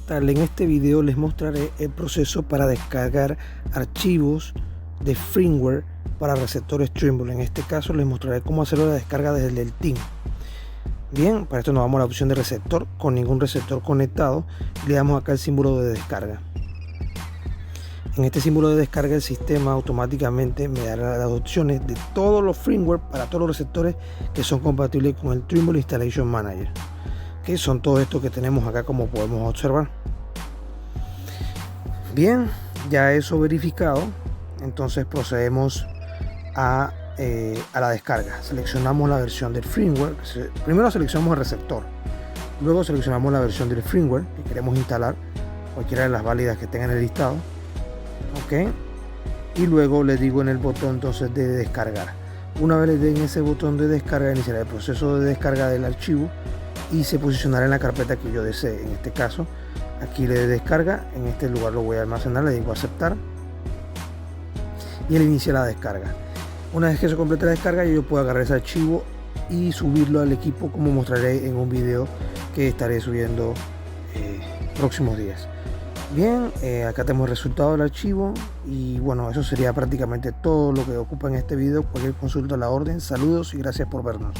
tal? En este video les mostraré el proceso para descargar archivos de firmware para receptores Trimble. En este caso les mostraré cómo hacer la descarga desde el TIM. Bien, para esto nos vamos a la opción de receptor, con ningún receptor conectado, y le damos acá el símbolo de descarga. En este símbolo de descarga el sistema automáticamente me dará las opciones de todos los firmware para todos los receptores que son compatibles con el Trimble Installation Manager, que son todos estos que tenemos acá, como podemos observar. Bien, ya eso verificado, entonces procedemos a la descarga. Seleccionamos la versión del firmware. Primero seleccionamos el receptor, luego seleccionamos la versión del firmware que queremos instalar, cualquiera de las válidas que tengan el listado. Ok, y luego le digo en el botón entonces de descargar. Una vez le den ese botón de descarga, iniciará el proceso de descarga del archivo y se posicionará en la carpeta que yo desee. En este caso, aquí le doy descarga, en este lugar lo voy a almacenar, le digo aceptar y él inicia la descarga. Una vez que se complete la descarga, yo puedo agarrar ese archivo y subirlo al equipo, como mostraré en un video que estaré subiendo próximos días. Bien, acá tenemos el resultado del archivo y bueno, eso sería prácticamente todo lo que ocupa en este video. Cualquier consulta a la orden. Saludos y gracias por vernos.